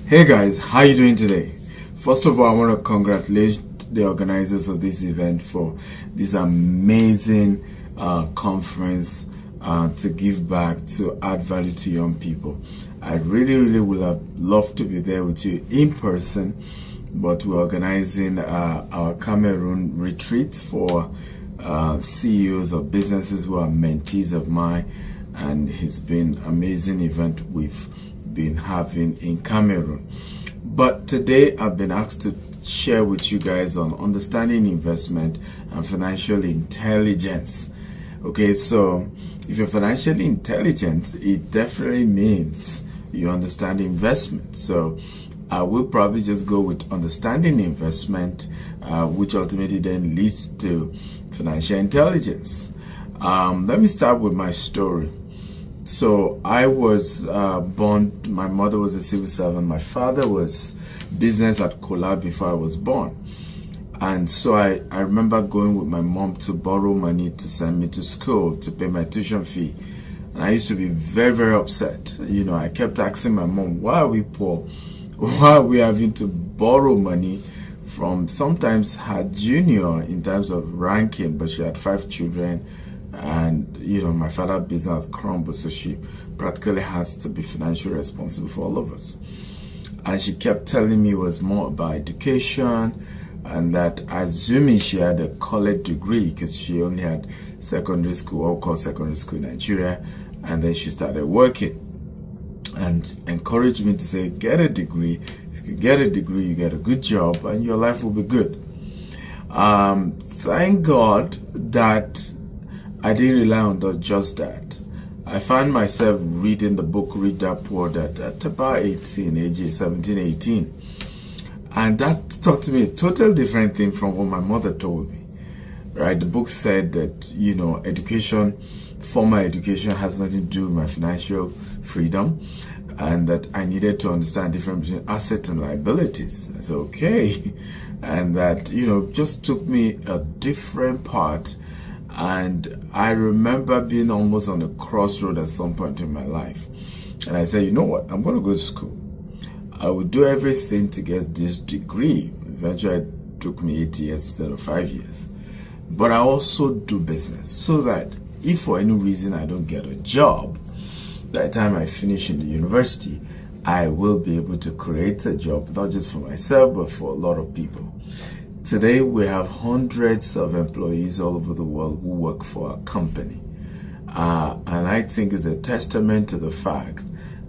Hey guys, how you doing today? First of all, I want to congratulate the organizers of this event for this amazing conference to give back, to add value to young people. I really would have loved to be there with you in person, but we're organizing our Cameroon retreat for CEOs of businesses who are mentees of mine, and it's been an amazing event we've been having in Cameroon. But today I've been asked to share with you guys on understanding investment and financial intelligence. Okay, so if you're financially intelligent, it definitely means you understand investment. So I will probably just go with understanding investment, which ultimately then leads to financial intelligence. Let me start with my story. So I was born, my mother was a civil servant, my father was business at Collab before I was born. And so I remember going with my mom to borrow money to send me to school, to pay my tuition fee. And I used to be very upset. You know, I kept asking my mom, why are we poor? Why are we having to borrow money from sometimes her junior in terms of ranking, but she had 5 children. And you know, my father's business crumbled, so she practically has to be financially responsible for all of us. And she kept telling me it was more about education, and that assuming she had a college degree, because she only had secondary school, what we call secondary school in Nigeria, and then she started working and encouraged me to say, get a degree. If you get a degree, you get a good job and your life will be good. Thank God that I didn't rely on just that. I found myself reading the book Rich Dad Poor Dad at about 18, age 17, 18. And that taught me a total different thing from what my mother told me. Right? The book said that, you know, education, formal education has nothing to do with my financial freedom, and that I needed to understand the difference between assets and liabilities. I said, okay. And that, you know, just took me a different path. And I remember being almost on a crossroad at some point in my life. And I said, you know what? I'm going to go to school. I will do everything to get this degree. Eventually, it took me 8 years instead of 5 years. But I also do business so that if for any reason I don't get a job, by the time I finish in the university, I will be able to create a job, not just for myself, but for a lot of people. Today, we have hundreds of employees all over the world who work for our company. And I think it's a testament to the fact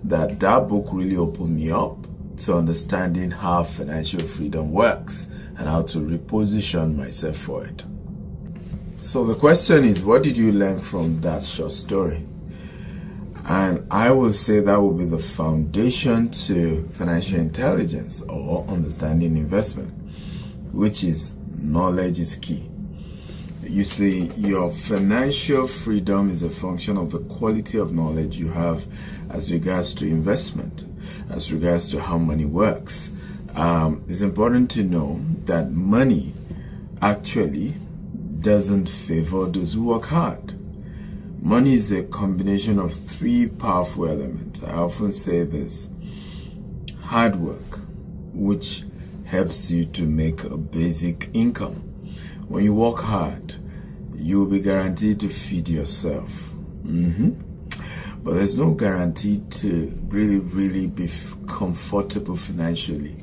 that book really opened me up to understanding how financial freedom works and how to reposition myself for it. So the question is, what did you learn from that short story? And I will say that will be the foundation to financial intelligence or understanding investment, which is knowledge is key. You see, your financial freedom is a function of the quality of knowledge you have as regards to investment, as regards to how money works. It's important to know that money actually doesn't favor those who work hard. Money is a combination of 3 powerful elements. I often say this: hard work, which helps you to make a basic income. When you work hard, you will be guaranteed to feed yourself. But there's no guarantee to really be comfortable financially.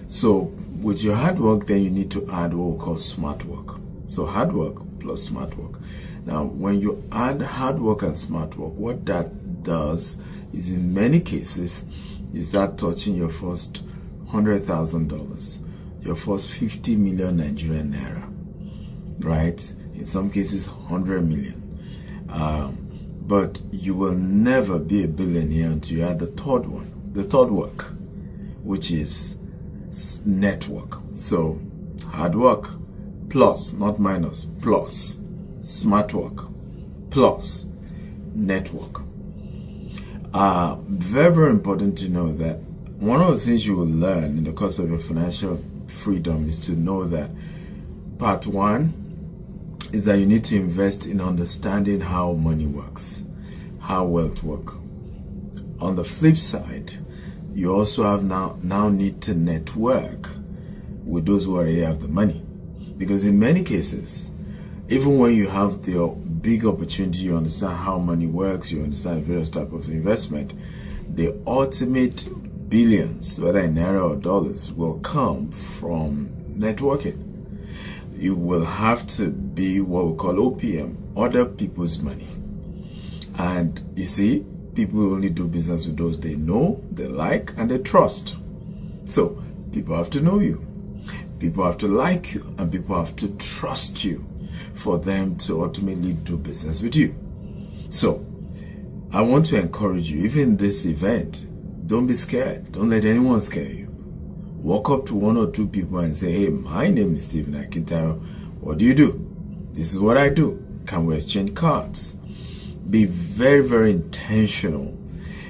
So with your hard work, then you need to add what we call smart work. So hard work plus smart work. Now, when you add hard work and smart work, what that does is, in many cases, you start touching your first $100,000, your first 50 million Nigerian naira, right? In some cases, 100 million. But you will never be a billionaire until you add the third work, which is network. So hard work plus, not minus, plus smart work plus network. Very important to know that one of the things you will learn in the course of your financial freedom is to know that part 1 is that you need to invest in understanding how money works, how wealth works. On the flip side, you also have now need to network with those who already have the money. Because in many cases, even when you have the big opportunity, you understand how money works, you understand various types of investment, the ultimate billions, whether in naira or dollars, will come from networking. You will have to be what we call OPM, other people's money. And you see, people only do business with those they know, they like, and they trust. So people have to know you, people have to like you, and people have to trust you for them to ultimately do business with you. So I want to encourage you, even this event, don't be scared. Don't let anyone scare you. Walk up to one or two people and say, hey, my name is Stephen Akintayo. What do you do? This is what I do. Can we exchange cards? Be very, very intentional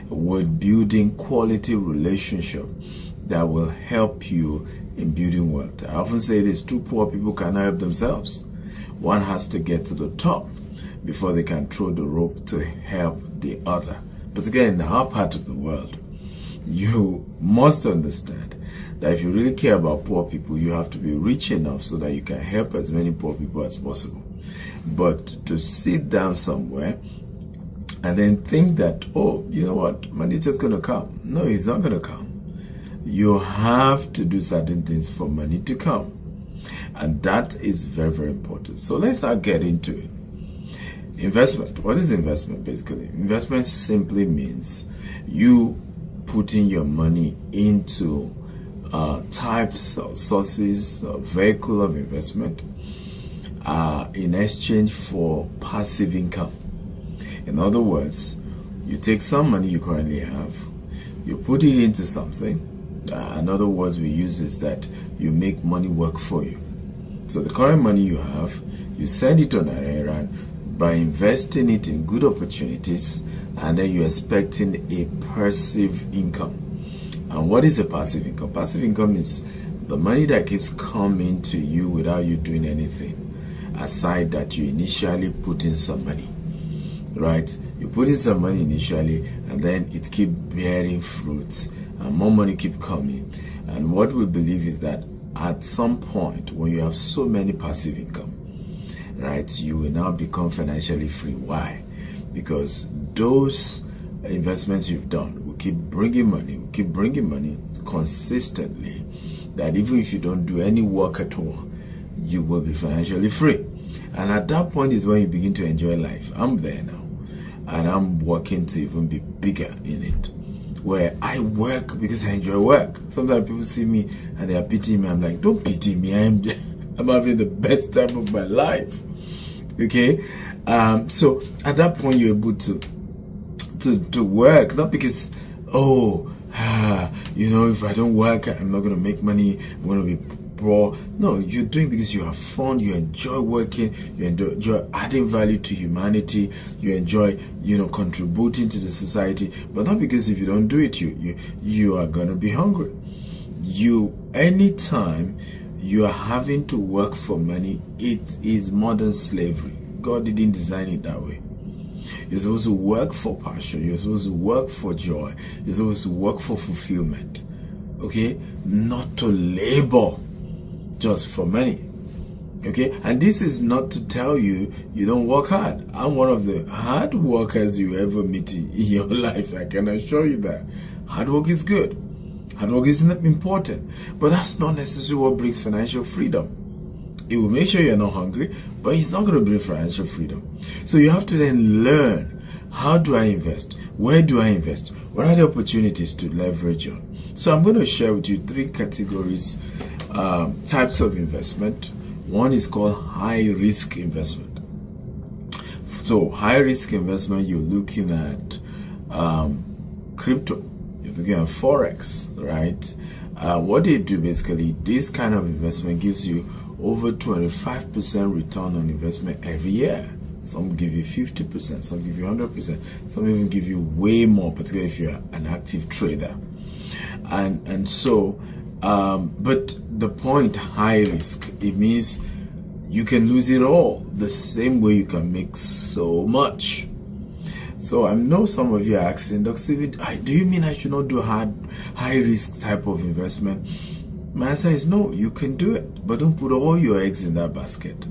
with building quality relationship that will help you in building wealth. I often say this, two poor people cannot help themselves. One has to get to the top before they can throw the rope to help the other. But again, in our part of the world, you must understand that if you really care about poor people, you have to be rich enough so that you can help as many poor people as possible. But to sit down somewhere and then think that, oh, you know what, money is just going to come. No, it's not going to come. You have to do certain things for money to come. And that is very, very important. So let's now get into it. Investment. What is investment basically? Investment simply means you putting your money into types of sources, vehicle of investment in exchange for passive income. In other words, you take some money you currently have, you put it into something. In other words, we use is that you make money work for you. So the current money you have, you send it on an errand by investing it in good opportunities, and then you're expecting a passive income. And what is a passive income? Passive income is the money that keeps coming to you without you doing anything, aside that you initially put in some money, right? You put in some money initially, and then it keeps bearing fruits, and more money keep coming. And what we believe is that at some point, when you have so many passive income, right, you will now become financially free. Why? Because those investments you've done will keep bringing money consistently, that even if you don't do any work at all, you will be financially free. And at that point is when you begin to enjoy life. I'm there now, and I'm working to even be bigger in it, where I work because I enjoy work. Sometimes people see me and they are pitying me. I'm like, don't pity me. I'm having the best time of my life. Okay? So at that point, you're able to work, not because, if I don't work, I'm not going to make money, I'm going to be poor. No, you're doing because you have fun, you enjoy working, you enjoy adding value to humanity, you enjoy, contributing to the society, but not because if you don't do it, you are going to be hungry. Anytime you are having to work for money, it is modern slavery. God didn't design it that way. You're supposed to work for passion. You're supposed to work for joy. You're supposed to work for fulfillment. Okay? Not to labor just for money. Okay? And this is not to tell you don't work hard. I'm one of the hard workers you ever meet in your life. I can assure you that. Hard work is good. Hard work is important. But that's not necessarily what brings financial freedom. It will make sure you're not hungry, but it's not going to bring financial freedom. So you have to then learn, how do I invest? Where do I invest? What are the opportunities to leverage on? So I'm going to share with you 3 categories, types of investment. One is called high risk investment. So high risk investment, you're looking at crypto, you're looking at Forex, right? What they do basically, this kind of investment gives you over 25% return on investment every year. Some give you 50%, some give you 100%, some even give you way more, particularly if you're an active trader. And so, but the point, high risk, it means you can lose it all the same way you can make so much. So I know some of you are asking, Dr. Stephen, do you mean I should not do high risk type of investment? My answer is no, you can do it, but don't put all your eggs in that basket.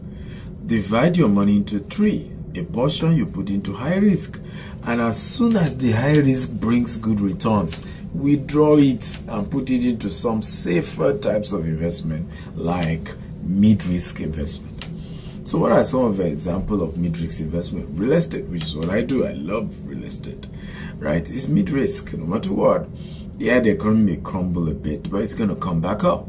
Divide your money into 3. A portion you put into high risk, and as soon as the high risk brings good returns, withdraw it and put it into some safer types of investment like mid-risk investment. So what are some of the examples of mid-risk investment? Real estate, which is what I do. I love real estate, right? It's mid-risk. No matter what, yeah, the economy may crumble a bit, but it's going to come back up.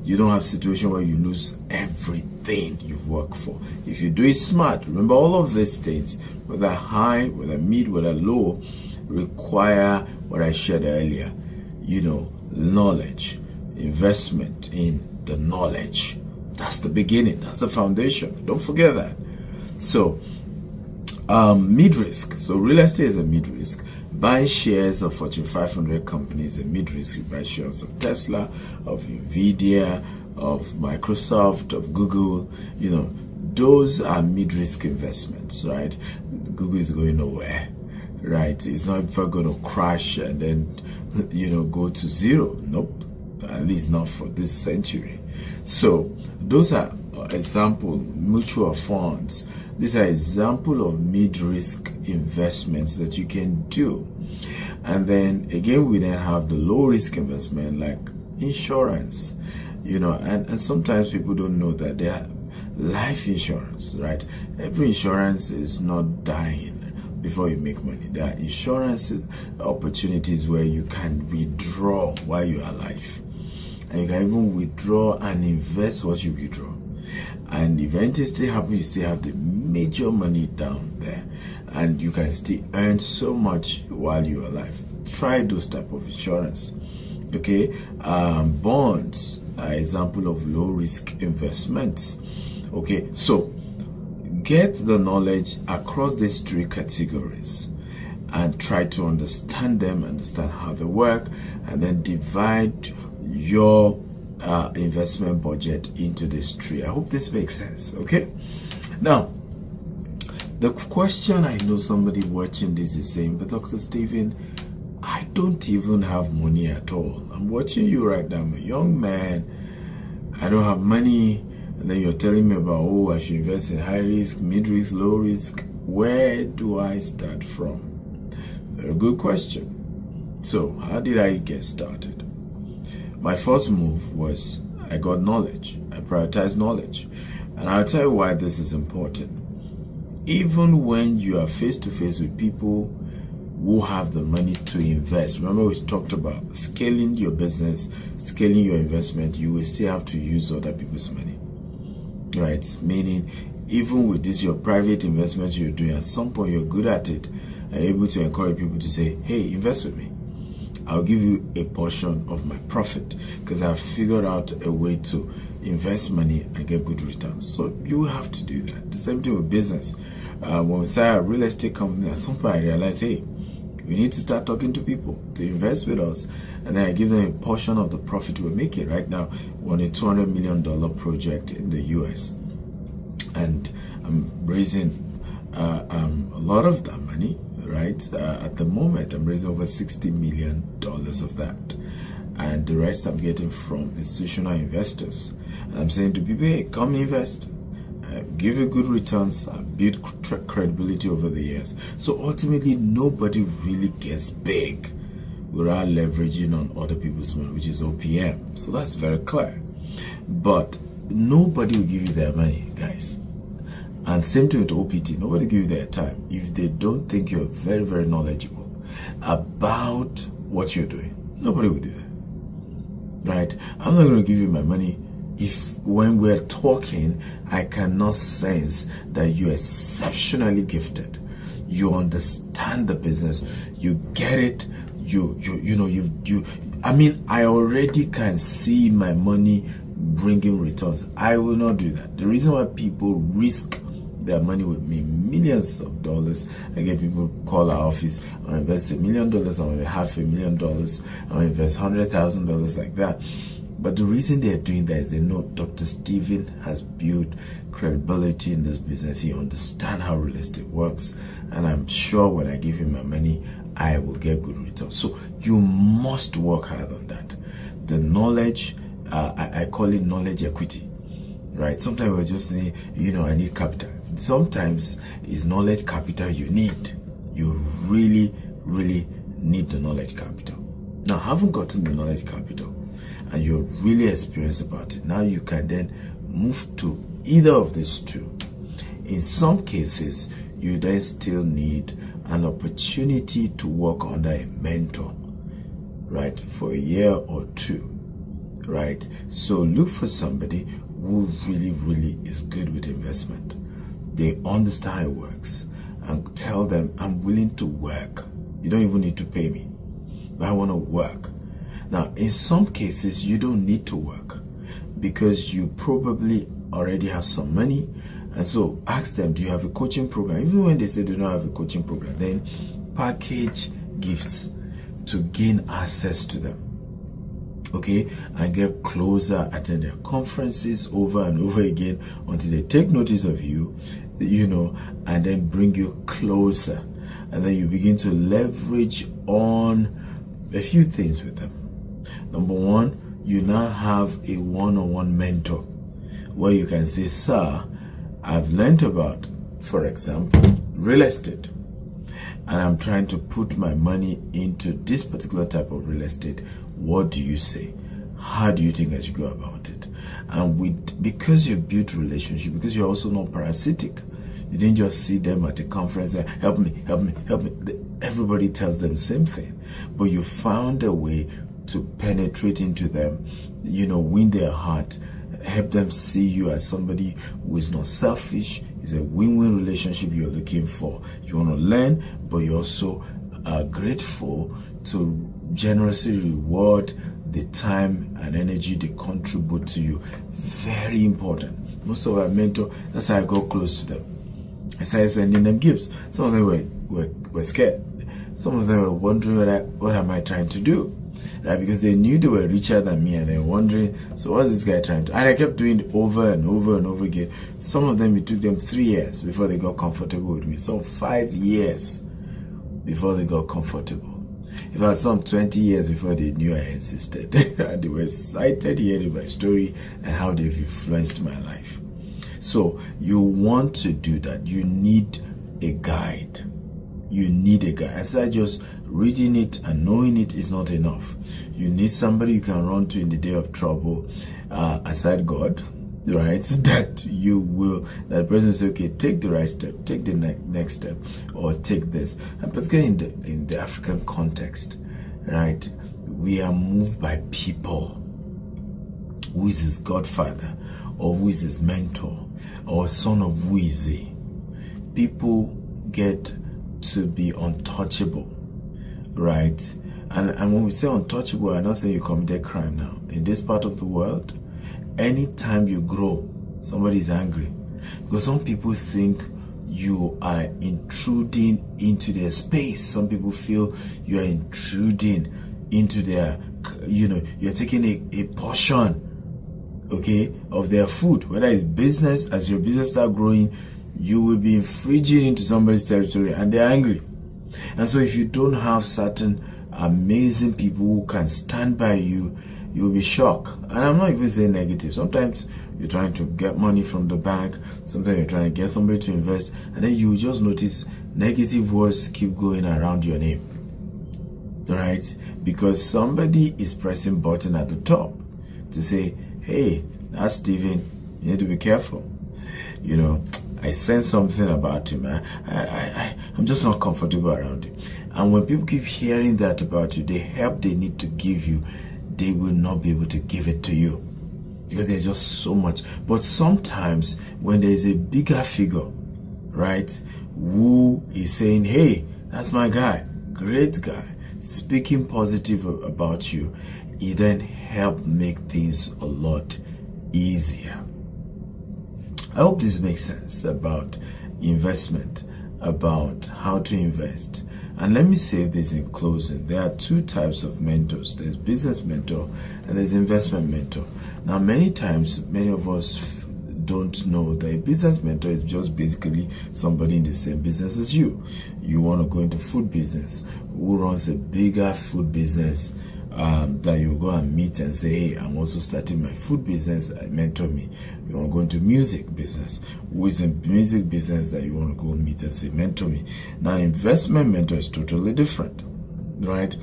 You don't have a situation where you lose everything you've worked for. If you do it smart, remember all of these things, whether high, whether mid, whether low, require what I shared earlier, knowledge, investment in the knowledge. That's the beginning. That's the foundation. Don't forget that. So, mid-risk. So, real estate is a mid-risk. Buying shares of Fortune 500 companies is a mid-risk. You buy shares of Tesla, of Nvidia, of Microsoft, of Google. Those are mid-risk investments, right? Google is going nowhere, right? It's not ever going to crash and then, go to zero. Nope. At least not for this century. So those are example mutual funds. These are example of mid-risk investments that you can do. And then again, we then have the low-risk investment like insurance, and sometimes people don't know that they are life insurance, right? Every insurance is not dying before you make money. There are insurance opportunities where you can withdraw while you are alive. And you can even withdraw and invest what you withdraw. And if anything still happens, you still have the major money down there. And you can still earn so much while you're alive. Try those type of insurance. Okay? Bonds are example of low risk investments. Okay? So, get the knowledge across these 3 categories and try to understand them, understand how they work, and then divide your investment budget into this 3. I hope this makes sense. Okay, now the question I know somebody watching this is saying, but Dr. Stephen, I don't even have money at all. I'm watching you right now. I'm a young man, I don't have money, and then you're telling me about, I should invest in high risk, mid risk, low risk. Where do I start from? Very good question. So how did I get started? My first move was I got knowledge. I prioritized knowledge. And I'll tell you why this is important. Even when you are face to face with people who have the money to invest, remember we talked about scaling your business, scaling your investment, you will still have to use other people's money. Right? Meaning, even with this, your private investment you're doing, at some point you're good at it and able to encourage people to say, hey, invest with me. I'll give you a portion of my profit because I've figured out a way to invest money and get good returns. So you will have to do that. The same thing with business. When we started a real estate company, at some point I realized, hey, we need to start talking to people to invest with us. And then I give them a portion of the profit we're making. Right now, we're on a $200 million project in the US. And I'm raising a lot of that money. Right? At the moment, I'm raising over $60 million of that. And the rest I'm getting from institutional investors. And I'm saying to people, hey, come invest. Give you good returns. Build credibility over the years. So ultimately, nobody really gets big without leveraging on other people's money, which is OPM. So that's very clear. But nobody will give you their money, guys. And same thing with OPT. Nobody gives you their time if they don't think you're very, very knowledgeable about what you're doing. Nobody will do that. Right? I'm not going to give you my money if when we're talking, I cannot sense that you're exceptionally gifted. You understand the business. You get it. I already can see my money bringing returns. I will not do that. The reason why people risk their money with me, millions of dollars. I get people call our office, I'll invest $1 million, I'll invest $500,000, I'll invest $100,000 like that. But the reason they're doing that is they know Dr. Stephen has built credibility in this business. He understands how real estate works, and I'm sure when I give him my money, I will get good returns. So you must work hard on that. The knowledge, I call it knowledge equity, right? Sometimes we're just saying, I need capital. Sometimes it's knowledge capital you need. You really, really need the knowledge capital. Now, having gotten the knowledge capital and you're really experienced about it, now you can then move to either of these two. In some cases, you then still need an opportunity to work under a mentor, right, for a year or two, right? So look for somebody who really, really is good with investment. They understand how it works, and tell them, I'm willing to work. You don't even need to pay me, but I want to work. Now, in some cases, you don't need to work because you probably already have some money. And so ask them, do you have a coaching program? Even when they say they don't have a coaching program, then package gifts to gain access to them. Okay, and get closer, attend their conferences over and over again until they take notice of you, and then bring you closer. And then you begin to leverage on a few things with them. Number one, you now have a one-on-one mentor where you can say, sir, I've learned about, for example, real estate, and I'm trying to put my money into this particular type of real estate. What do you say? How do you think I should go about it? And because you built relationship, because you're also not parasitic, you didn't just see them at a conference and help me. Everybody tells them the same thing, but you found a way to penetrate into them, win their heart, help them see you as somebody who is not selfish. It's a win-win relationship you're looking for. You want to learn, but you also are grateful to generously reward the time and energy they contribute to you. Very important. Most of our mentors, that's how I got close to them. I started sending them gifts. Some of them were scared. Some of them were wondering what am I trying to do? Right? Because they knew they were richer than me, and they were wondering, so what's this guy trying to do? And I kept doing it over and over and over again. Some of them, it took them 3 years before they got comfortable with me. Some 5 years before they got comfortable. In fact, some 20 years before they knew I existed. And they were excited hearing my story and how they've influenced my life. So you want to do that. You need a guide. You need a guide. Aside just reading it and knowing it is not enough. You need somebody you can run to in the day of trouble, aside God, right? That the person will say, okay, take the right step, take the next step, or take this. And particularly in the African context, right? We are moved by people. Who is his godfather, or who is his mentor, or son of who is he? People get to be untouchable, right? And when we say untouchable, I'm not saying you committed crime now. In this part of the world, anytime you grow, somebody is angry. Because some people think you are intruding into their space. Some people feel you are intruding into their, you're taking a portion, okay, of their food. Whether it's business, as your business start growing, you will be infringing into somebody's territory, and they're angry. And so if you don't have certain amazing people who can stand by you, you'll be shocked. And I'm not even saying negative. Sometimes you're trying to get money from the bank, sometimes you're trying to get somebody to invest, and then you just notice negative words keep going around your name, right? Because somebody is pressing button at the top to say, hey, that's Stephen, you need to be careful. I sense something about him. I'm just not comfortable around him. And when people keep hearing that about you, the help they need to give you, they will not be able to give it to you because there's just so much. But sometimes when there's a bigger figure, right, who is saying, hey, that's my guy, great guy, speaking positive about you, it then help make things a lot easier. I hope this makes sense about investment about how to invest. And let me say this in closing. There are two types of mentors. There's business mentor and there's investment mentor. Now, many times, many of us don't know that a business mentor is just basically somebody in the same business as you. You want to go into food business. Who runs a bigger food business that you go and meet and say, hey, I'm also starting my food business, mentor me. You want to go into music business. Who is in music business that you want to go meet and say, mentor me? Now, investment mentor is totally different, right?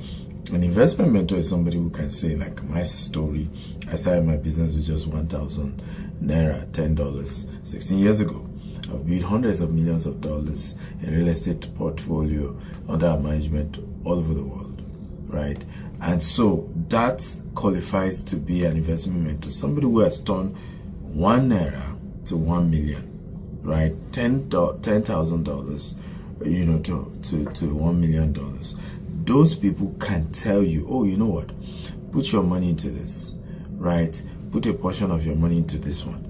An investment mentor is somebody who can say, like my story, I started my business with just 1,000 Naira, $10, 16 years ago. I've built hundreds of millions of dollars in real estate portfolio under our management all over the world, right? And so that qualifies to be an investment mentor, somebody who has turned 1 Naira to 1 million, right? $10,000, you know, to $1 million. Those people can tell you, oh, you know what? Put your money into this, right? Put a portion of your money into this one.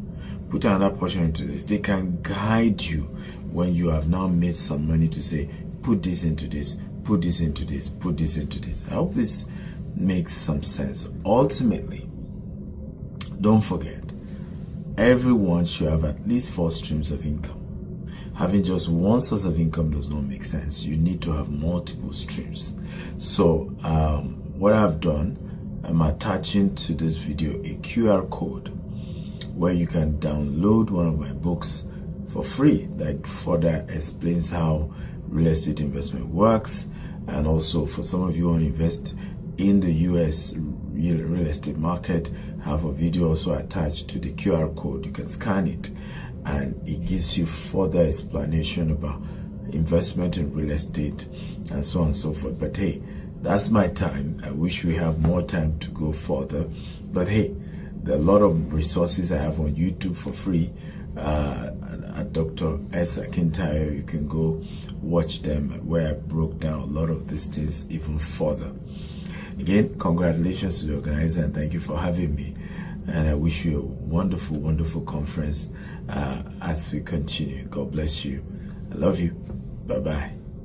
Put another portion into this. They can guide you when you have now made some money to say, put this into this, put this into this, put this into this. I hope this makes some sense. Ultimately, don't forget, everyone should have at least 4 streams of income. Having just one source of income does not make sense. You need to have multiple streams. So what I've done, I'm attaching to this video a QR code where you can download one of my books for free that further explains how real estate investment works. And also for some of you who want to invest in the US real estate market, I have a video also attached to the QR code. You can scan it and it gives you further explanation about investment in real estate and so on and so forth. But hey, that's my time. I wish we have more time to go further. But hey, there are a lot of resources I have on YouTube for free at Dr. S. Akintayo. You can go watch them where I broke down a lot of these things even further. Again, congratulations to the organizer and thank you for having me. And I wish you a wonderful, wonderful conference as we continue. God bless you. I love you. Bye-bye.